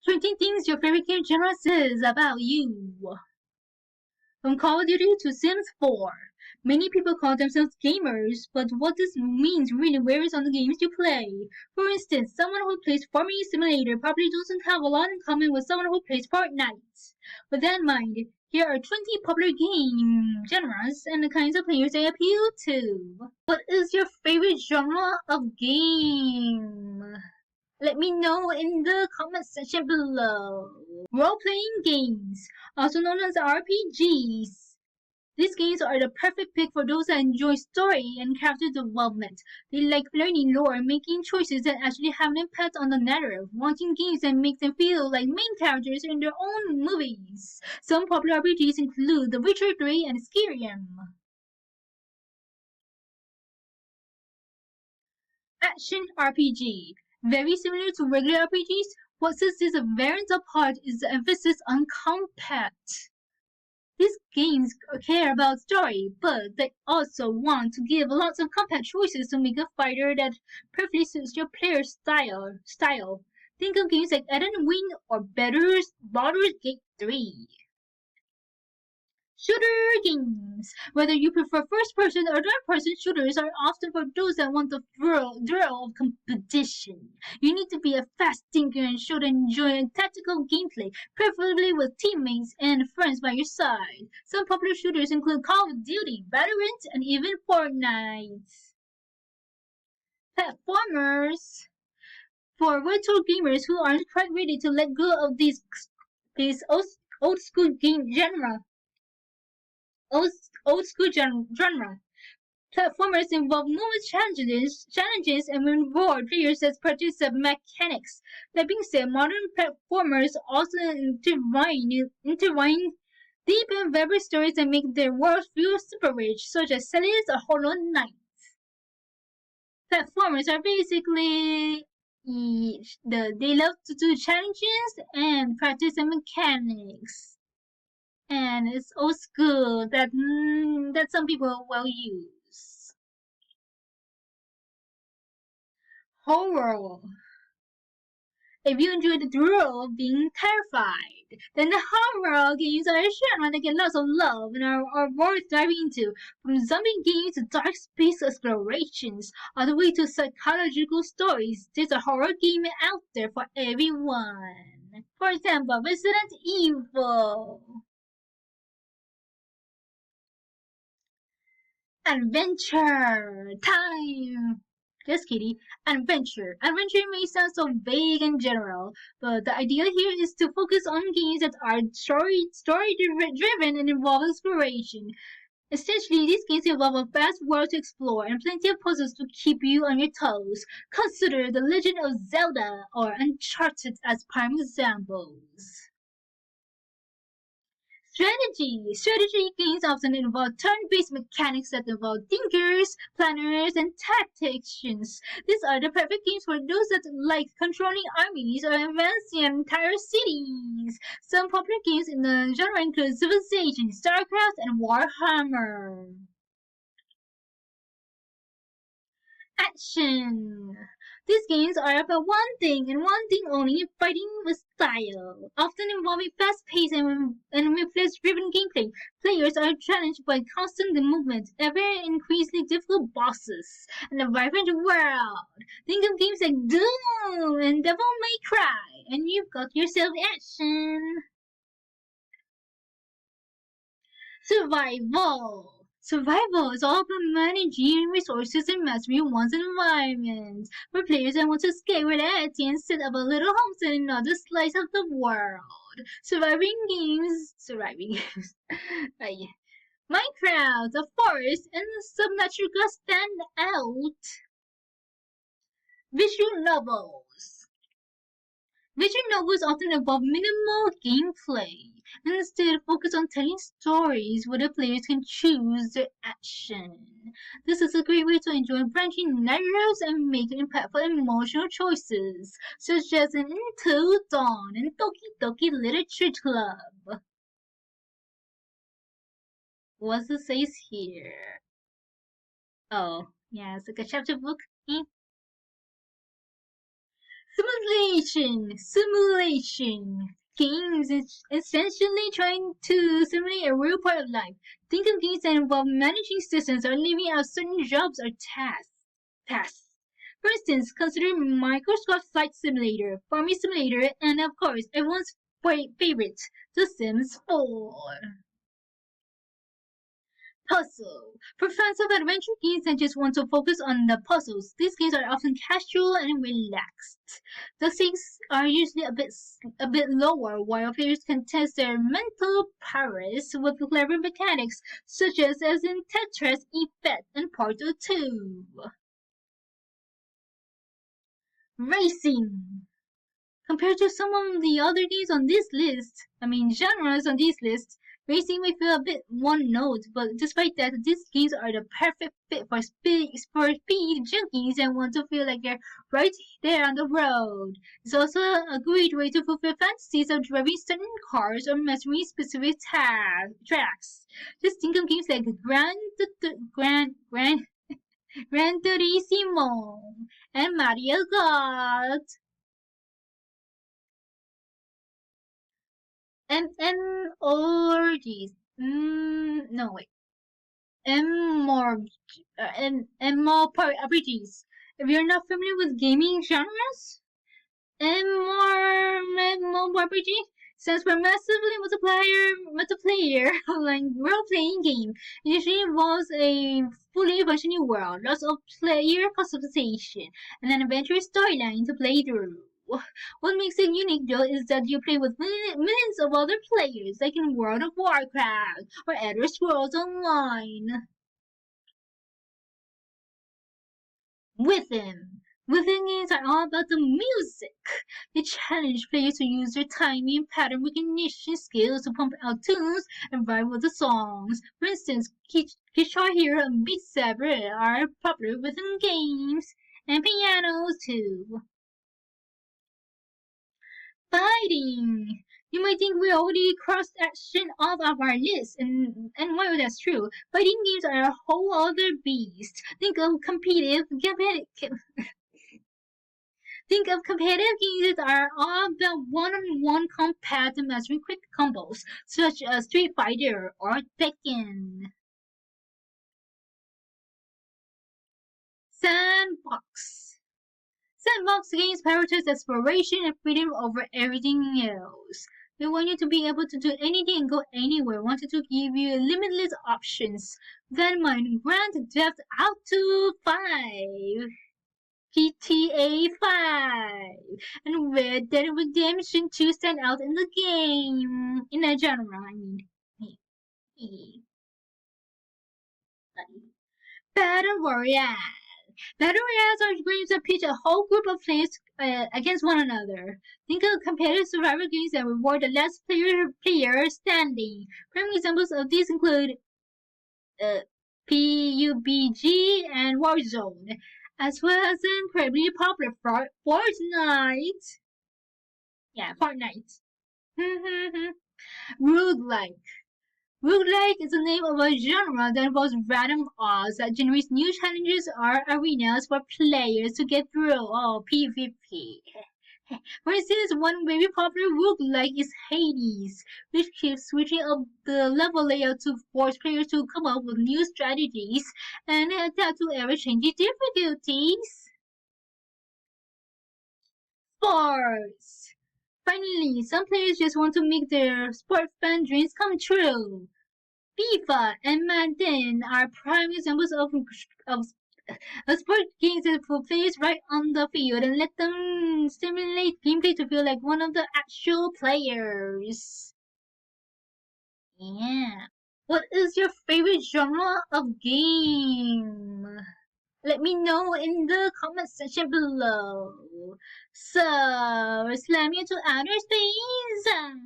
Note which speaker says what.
Speaker 1: 20 things your favorite game genre says about you. From Call of Duty to Sims 4. Many people call themselves gamers, but what this means really varies on the games you play. For instance, someone who plays Farming Simulator probably doesn't have a lot in common with someone who plays Fortnite. With that in mind, here are 20 popular game genres and the kinds of players they appeal to. What is your favorite genre of game? Let me know in the comment section below. Role-playing games, also known as RPGs. These games are the perfect pick for those that enjoy story and character development. They like learning lore and making choices that actually have an impact on the narrative, wanting games that make them feel like main characters in their own movies. Some popular RPGs include The Witcher 3 and Skyrim. Action RPG. Very similar to regular RPGs, what sets these variants apart is the emphasis on combat. These games care about story, but they also want to give lots of combat choices to make a fighter that perfectly suits your player's style. Think of games like Eden Ring or Baldur's Gate 3. Shooter games. Whether you prefer first-person or third-person shooters are often for those that want the thrill of competition. You need to be a fast thinker and should enjoy tactical gameplay, preferably with teammates and friends by your side. Some popular shooters include Call of Duty, Valorant, and even Fortnite. Platformers. For retro gamers who aren't quite ready to let go of these old school game genre, old school genre. Platformers involve numerous challenges and reward players as practice the mechanics. That being said, modern platformers also intertwine deep and vibrant stories that make their worlds feel super rich, such as Celeste or Hollow Knight. Platformers are basically they love to do challenges and practice the mechanics. And it's old school that some people will use. Horror. If you enjoy the thrill of being terrified, then the horror games are a genre that get lots of love and are worth diving into. From zombie games to dark space explorations, all the way to psychological stories, there's a horror game out there for everyone. For example, Resident Evil. Adventure time! Just kidding. Adventure. Adventure may sound so vague and general, but the idea here is to focus on games that are story driven and involve exploration. Essentially, these games involve a vast world to explore and plenty of puzzles to keep you on your toes. Consider The Legend of Zelda or Uncharted as prime examples. Strategy games often involve turn-based mechanics that involve thinkers, planners, and tacticians. These are the perfect games for those that like controlling armies or advancing entire cities. Some popular games in the genre include Civilization, StarCraft, and Warhammer. Action! These games are about one thing and one thing only, fighting with style. Often involving fast-paced and reflex-driven gameplay, players are challenged by constant movement, ever increasingly difficult bosses, and a vibrant world. Think of games like Doom and Devil May Cry, and you've got yourself action. Survival is all about managing resources and mastering one's environment. For players that want to escape reality and set up a little homestead in another slice of the world. Surviving games. Minecraft, the forest, and the supernatural gods stand out. Visual novels. Visual novels often involve minimal gameplay and instead focus on telling stories where the players can choose their action. This is a great way to enjoy branching narratives and make impactful emotional choices, such as in Until Dawn and Doki Doki Literature Club. What it says here? Oh, yeah, it's like a chapter book. Simulation. Games is essentially trying to simulate a real part of life. Think of games that involve managing systems or living out certain jobs or tasks. For instance, consider Microsoft Flight Simulator, Farming Simulator, and of course, everyone's favorite, The Sims 4. Puzzle. For fans of adventure games that just want to focus on the puzzles, these games are often casual and relaxed. The stakes are usually a bit lower, while players can test their mental prowess with clever mechanics, such as in Tetris Effect and Portal 2. Racing. Compared to some of the other games on this list, genres on this list, racing may feel a bit one note, but despite that, these games are the perfect fit for speed junkies and want to feel like they're right there on the road. It's also a great way to fulfill fantasies of driving certain cars or mastering specific tracks. Just think of games like Gran Turismo and Mario Kart. MMORPGs. No, wait. MMORPGs. If you're not familiar with gaming genres, MMORPG stands for massively multiplayer online role-playing game. It usually involves a fully functioning world, lots of player customization, and an adventure storyline to play through. What makes it unique though is that you play with millions of other players, like in World of Warcraft or Elder Scrolls Online. Within games are all about the music. They challenge players to use their timing and pattern recognition skills to pump out tunes and vibe with the songs. For instance, Guitar Hero and Beat Saber are popular within games, and pianos too. Fighting! You might think we already crossed action off of our list, and while that's true, fighting games are a whole other beast. Think of competitive games that are all about one-on-one combat and mastering quick combos, such as Street Fighter or Tekken. Sandbox games prioritize exploration and freedom over everything else. They want you to be able to do anything and go anywhere, wanted to give you limitless options. Then mind Grand Theft Auto 5, GTA 5, and Red Dead Redemption 2 stand out in the game, in the genre, Battle Royale. Battle Royales are games that pitch a whole group of players against one another. Think of competitive survival games that reward the last player standing. Prime examples of these include PUBG and Warzone, as well as the incredibly popular Fortnite. Yeah, Fortnite. Roguelike. Roguelike is the name of a genre that involves random odds that generates new challenges or arenas for players to get through. Oh, PvP. For instance, one very popular roguelike is Hades, which keeps switching up the level layout to force players to come up with new strategies and adapt to ever-changing difficulties. Sports. Finally, some players just want to make their sport fan dreams come true. FIFA and Madden are prime examples of sport games that put players right on the field and let them stimulate gameplay to feel like one of the actual players. Yeah. What is your favorite genre of game? Let me know in the comment section below. So, slam you to outer space.